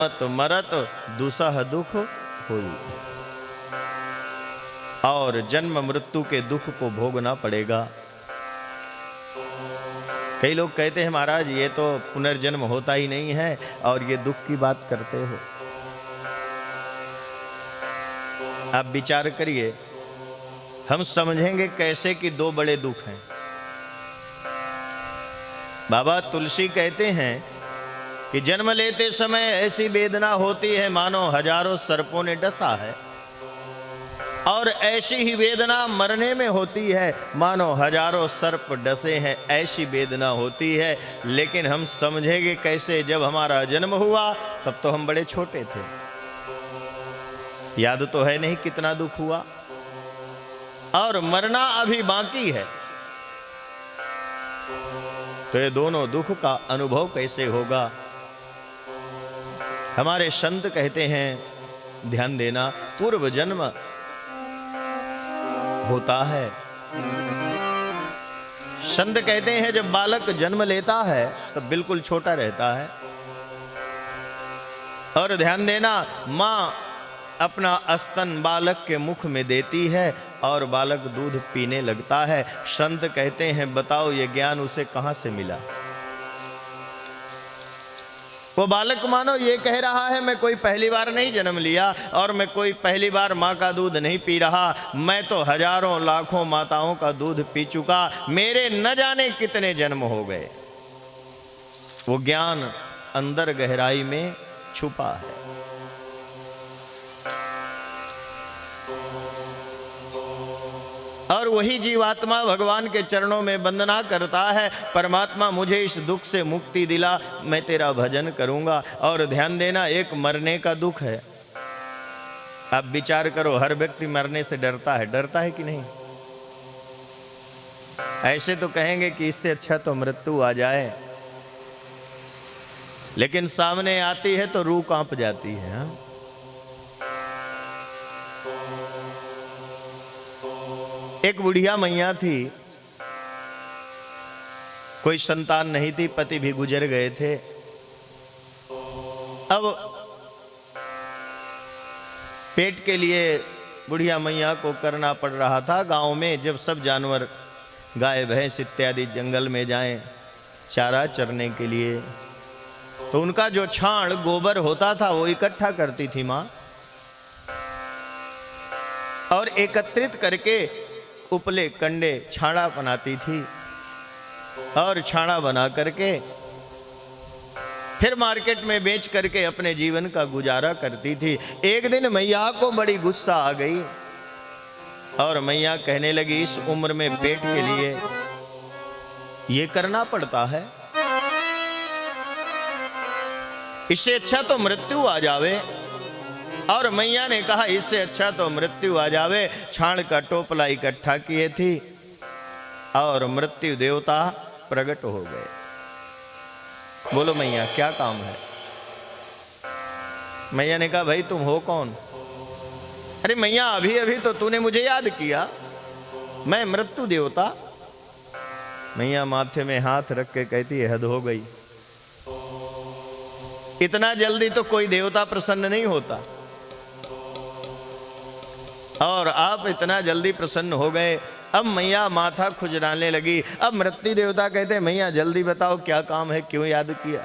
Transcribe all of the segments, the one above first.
मत मरत दुसह दुख होई, और जन्म मृत्यु के दुख को भोगना पड़ेगा। कई लोग कहते हैं महाराज ये तो पुनर्जन्म होता ही नहीं है और ये दुख की बात करते हो। आप विचार करिए, हम समझेंगे कैसे कि दो बड़े दुख हैं। बाबा तुलसी कहते हैं कि जन्म लेते समय ऐसी वेदना होती है मानो हजारों सर्पों ने डसा है, और ऐसी ही वेदना मरने में होती है मानो हजारों सर्प डसे हैं, ऐसी वेदना होती है। लेकिन हम समझेंगे कैसे, जब हमारा जन्म हुआ तब तो हम बड़े छोटे थे, याद तो है नहीं कितना दुख हुआ, और मरना अभी बाकी है, तो ये दोनों दुख का अनुभव कैसे होगा। हमारे संत कहते हैं, ध्यान देना, पूर्व जन्म होता है। संत कहते हैं जब बालक जन्म लेता है तब बिल्कुल छोटा रहता है, और ध्यान देना, मां अपना स्तन बालक के मुख में देती है और बालक दूध पीने लगता है। संत कहते हैं बताओ ये ज्ञान उसे कहां से मिला। वो बालक मानो ये कह रहा है मैं कोई पहली बार नहीं जन्म लिया और मैं कोई पहली बार माँ का दूध नहीं पी रहा, मैं तो हजारों लाखों माताओं का दूध पी चुका, मेरे न जाने कितने जन्म हो गए। वो ज्ञान अंदर गहराई में छुपा है। और वही जीवात्मा भगवान के चरणों में वंदना करता है, परमात्मा मुझे इस दुख से मुक्ति दिला, मैं तेरा भजन करूंगा। और ध्यान देना, एक मरने का दुख है। आप विचार करो, हर व्यक्ति मरने से डरता है कि नहीं? ऐसे तो कहेंगे कि इससे अच्छा तो मृत्यु आ जाए, लेकिन सामने आती है तो रूह कांप जाती है। हाँ? एक बुढ़िया मैया थी, कोई संतान नहीं थी, पति भी गुजर गए थे। अब पेट के लिए बुढ़िया मैया को करना पड़ रहा था। गांव में जब सब जानवर गाय भैंस इत्यादि जंगल में जाएं चारा चरने के लिए, तो उनका जो छाण गोबर होता था वो इकट्ठा करती थी माँ, और एकत्रित करके उपले कंडे छाड़ा बनाती थी, और छाड़ा बना करके फिर मार्केट में बेच करके अपने जीवन का गुजारा करती थी। एक दिन मैया को बड़ी गुस्सा आ गई और मैया कहने लगी, इस उम्र में पेट के लिए ये करना पड़ता है, इससे अच्छा तो मृत्यु आ जावे। और मैया ने कहा इससे अच्छा तो मृत्यु आ जावे। छाण का टोपला इकट्ठा किए थी और मृत्यु देवता प्रकट हो गए। बोलो मैया क्या काम है? मैया ने कहा भाई तुम हो कौन? अरे मैया अभी अभी तो तूने मुझे याद किया, मैं मृत्यु देवता। मैया माथे में हाथ रख के कहती है हद हो गई, इतना जल्दी तो कोई देवता प्रसन्न नहीं होता, और आप इतना जल्दी प्रसन्न हो गए। अब मैया माथा खुजलाने लगी। अब मृत्यु देवता कहते हैं मैया जल्दी बताओ क्या काम है, क्यों याद किया?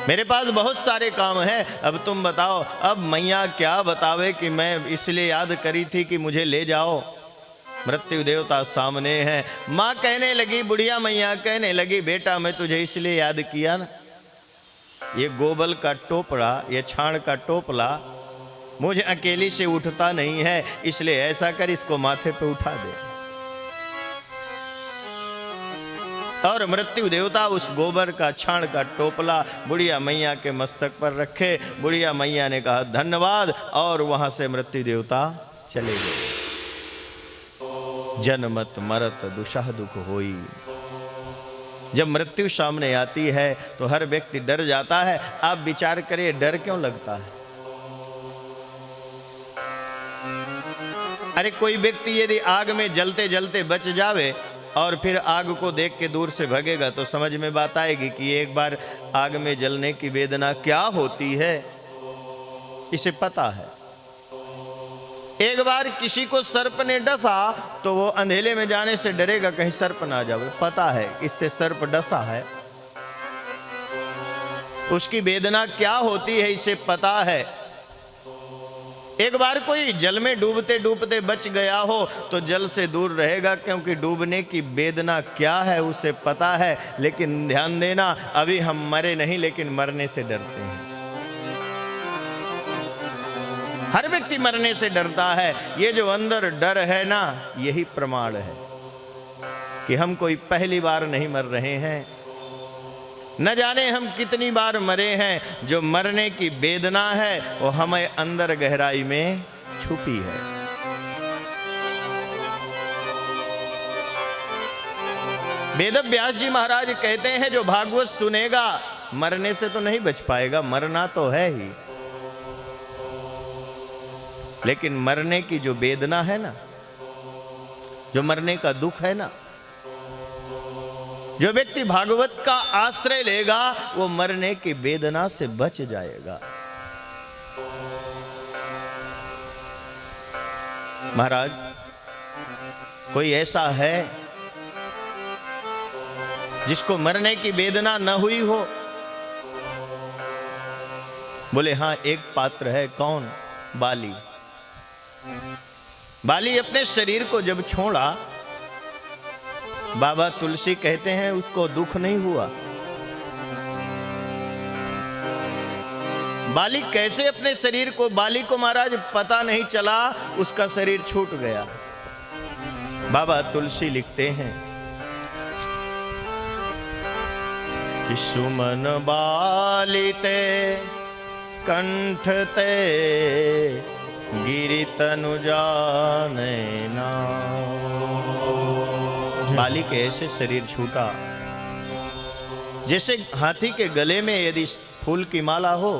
मेरे पास बहुत सारे काम हैं, अब तुम बताओ। अब मैया क्या बतावे कि मैं इसलिए याद करी थी कि मुझे ले जाओ। मृत्यु देवता सामने है। माँ कहने लगी, बुढ़िया मैया कहने लगी, बेटा मैं तुझे इसलिए याद किया ना, ये गोबर का टोपला, ये छाण का टोपला मुझे अकेली से उठता नहीं है, इसलिए ऐसा कर इसको माथे पे उठा दे। और मृत्यु देवता उस गोबर का छाण का टोपला बुढ़िया मैया के मस्तक पर रखे। बुढ़िया मैया ने कहा धन्यवाद, और वहां से मृत्यु देवता चले गए। जन्मत मरत दुसह दुख होई। जब मृत्यु सामने आती है तो हर व्यक्ति डर जाता है। आप विचार करिए डर क्यों लगता है? अरे कोई व्यक्ति यदि आग में जलते जलते बच जावे और फिर आग को देख के दूर से भगेगा तो समझ में बात आएगी कि एक बार आग में जलने की वेदना क्या होती है, इसे पता है। एक बार किसी को सर्प ने डसा तो वो अंधेले में जाने से डरेगा कहीं सर्प ना जाए, पता है इससे सर्प डसा है, उसकी वेदना क्या होती है इसे पता है। एक बार कोई जल में डूबते डूबते बच गया हो तो जल से दूर रहेगा, क्योंकि डूबने की वेदना क्या है उसे पता है। लेकिन ध्यान देना, अभी हम मरे नहीं लेकिन मरने से डरते हैं। हर व्यक्ति मरने से डरता है। ये जो अंदर डर है ना, यही प्रमाण है कि हम कोई पहली बार नहीं मर रहे हैं, न जाने हम कितनी बार मरे हैं। जो मरने की वेदना है वो हमें अंदर गहराई में छुपी है। वेद व्यास जी महाराज कहते हैं जो भागवत सुनेगा मरने से तो नहीं बच पाएगा, मरना तो है ही, लेकिन मरने की जो वेदना है ना, जो मरने का दुख है ना, जो व्यक्ति भागवत का आश्रय लेगा वो मरने की वेदना से बच जाएगा। महाराज, कोई ऐसा है जिसको मरने की वेदना न हुई हो? बोले हाँ, एक पात्र है। कौन? बाली। बाली अपने शरीर को जब छोड़ा, बाबा तुलसी कहते हैं उसको दुख नहीं हुआ। बाली कैसे अपने शरीर को, बाली को महाराज पता नहीं चला, उसका शरीर छूट गया। बाबा तुलसी लिखते हैं कि सुमन बाली ते कंठ ते गिरि तनु जाने ना। बाली के ऐसे शरीर छूटा जैसे हाथी के गले में यदि फूल की माला हो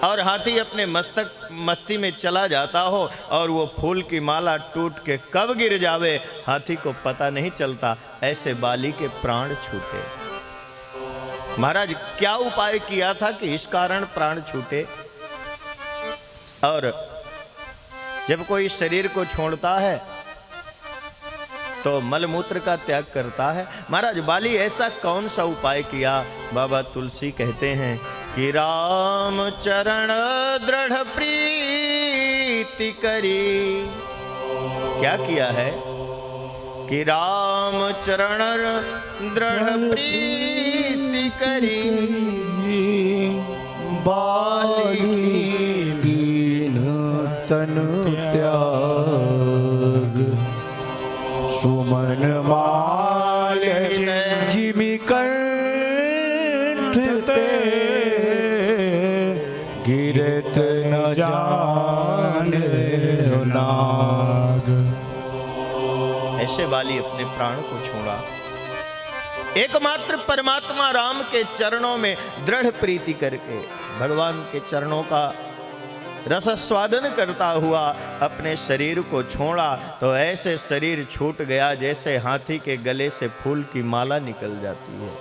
और हाथी अपने मस्ती में चला जाता हो और वो फूल की माला टूट के कब गिर जावे हाथी को पता नहीं चलता। ऐसे बाली के प्राण छूटे। महाराज क्या उपाय किया था कि इस कारण प्राण छूटे? और जब कोई शरीर को छोड़ता है तो मलमूत्र का त्याग करता है। महाराज बाली ऐसा कौन सा उपाय किया? बाबा तुलसी कहते हैं कि राम चरण दृढ़ प्रीति करी। क्या किया है? कि राम चरण दृढ़ प्रीति करी, बाली कीन तन त्याग, सुमन माल जिमि कंठ ते, गिरत न जाने नाग। ऐसे बाली अपने प्राण को छोड़ा। एकमात्र परमात्मा राम के चरणों में दृढ़ प्रीति करके भगवान के चरणों का रसस्वादन करता हुआ अपने शरीर को छोड़ा तो ऐसे शरीर छूट गया जैसे हाथी के गले से फूल की माला निकल जाती है।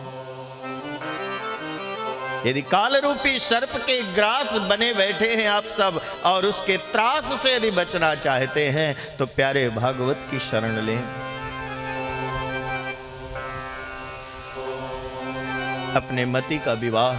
यदि काल रूपी सर्प के ग्रास बने बैठे हैं आप सब और उसके त्रास से यदि बचना चाहते हैं तो प्यारे भागवत की शरण लें। अपने मति का विवाह